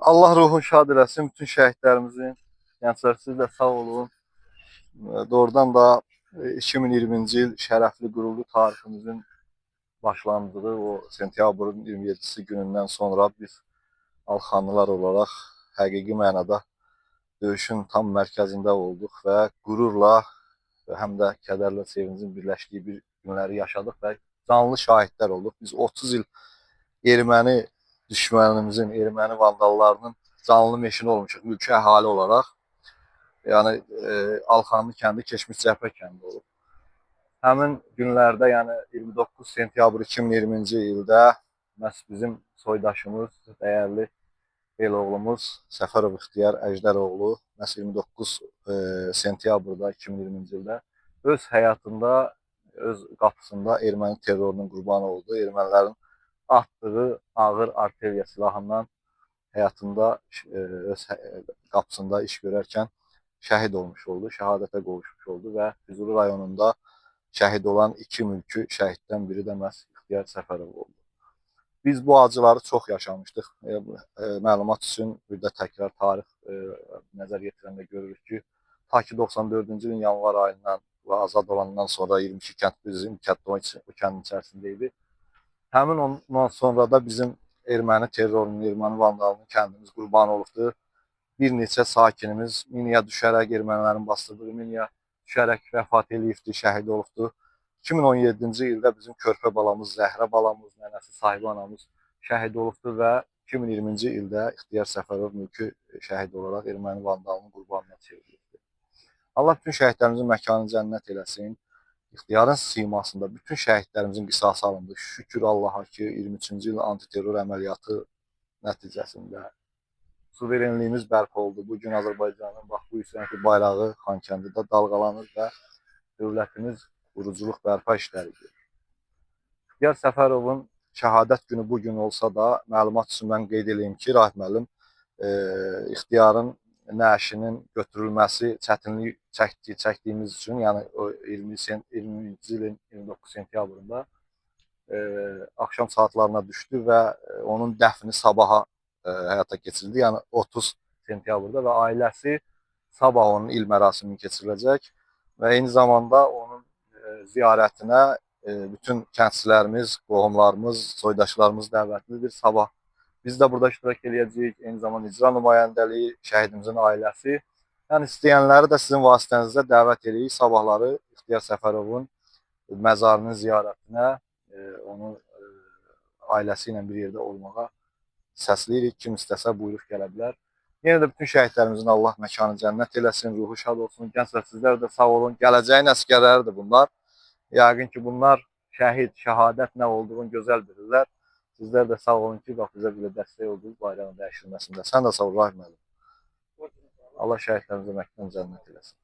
Allah ruhun şad eləsin bütün şəhidlərimizin. Gənclər siz də sağ olun. Doğrudan da 2020-ci il şərəfli qürurlu tariximizin başlandığı o sentyabrın 27-si günündən sonra biz Alxanlılar olaraq həqiqi mənada döyüşün tam mərkəzində olduq və qürurla və həm də kədərlə sevincin birləşdiyi bir günləri yaşadıq və canlı şahidlər olduq. Biz 30 il erməni düşmənimizin, erməni vandallarının canlı meşini olmuşuq mülki əhali olaraq. Yəni Alxanlı kəndi keçmiş cəbhə kəndi olub. Həmin günlərdə, yəni 29 sentyabr 2020-ci ildə məhz bizim soydaşımız, dəyərli el oğlumuz Səfərov İxtiyar Əjdəroğlu məhz 29 sentyabrda 2020-ci ildə öz həyatında, öz qapısında erməni terrorunun qurbanı oldu. Ermənilərin atdığı ağır artilleriya silahından həyatında öz qapısında iş görərkən şəhid olmuş oldu, şəhadətə qovuşmuş oldu və Füzuli rayonunda şəhid olan iki mülki şəhiddən biri də məhz İxtiyar Səfərov oldu. Biz bu acıları çox yaşamışdıq. Məlumat üçün bir də təkrar tarix nəzər yetirəndə görürük ki, ta ki 94-cü ilin yanvar ayından və azad olandan sonra 22 kənd bizim o kəndin içərisində idi. Həmin ondan sonra da bizim erməni terrorunun, erməni vandalının kəndimiz qurban olubdur. Bir neçə sakinimiz minaya düşərək, ermənilərin basdırdığı minaya düşərək vəfat eləyibdir, şəhid olubdur. 2017-ci ildə bizim körpə balamız, Zəhrə balamız, nənəsi Sahibi anamız şəhid olubdur və 2020-ci ildə İxtiyar Səfərov mülki şəhid olaraq erməni vandalının qurbanına çevrilibdir. Allah bütün şəhidlərimizin məkanı cənnət eləsin. İxtiyarın simasında bütün şəhidlərimizin qisası alındı. Şükür Allaha ki, 23-cü il antiterror əməliyyatı nəticəsində suverenliyimiz bərpa oldu. Bugün Azərbaycanın bax bu üstünki bayrağı Xankəndidə dalğalanır və dövlətimiz quruculuq bərpa işləri görür. İxtiyar Səfərovun şəhadət günü bugün olsa da, məlumat üçün mən qeyd edeyim ki, Rahib müəllim, İxtiyarın nəşinin götürülməsi çətinlik çəkdiyimiz üçün, yəni o 20-ci ilin 29 sentyabrında axşam saatlarına düşdü və onun dəfni sabaha həyata keçirildi. Yəni 30 sentyabrda və ailəsi sabah onun il mərasimini keçiriləcək və eyni zamanda onun ziyarətinə bütün kəndçilərimiz, qohumlarımız, soydaşlarımız dəvətlidir. Sabah biz də burada iştirak edəcəyik. Eyni zamanda icra nümayəndəliyi, şəhidimizin ailəsi. Yəni istəyənləri də sizin vasitənizdə dəvət edirik. Sabahları İxtiyar Səfərovun məzarının ziyarətinə, onun ailəsi ilə bir yerdə olmağa səsləyirik. Kim istəsə buyurub gələ bilər. Yenə də bütün şəhidlərimizin Allah məkanı cənnət eləsin, ruhu şad olsun. Gənclər sizlər də sağ olun. Gələcəyin əsgərləridir bunlar. Yəqin ki, bunlar şəhid, şəhadət nə olduğunu gözəl bilirlər. Sizlər də sağ olun ki, bax bizə belə dəstək oldunuz bayrağın dəyişilməsində. Sən də sağ ol, Rahim müəllim. Allah şəhidlərimizə məkanı cənnət eləsin.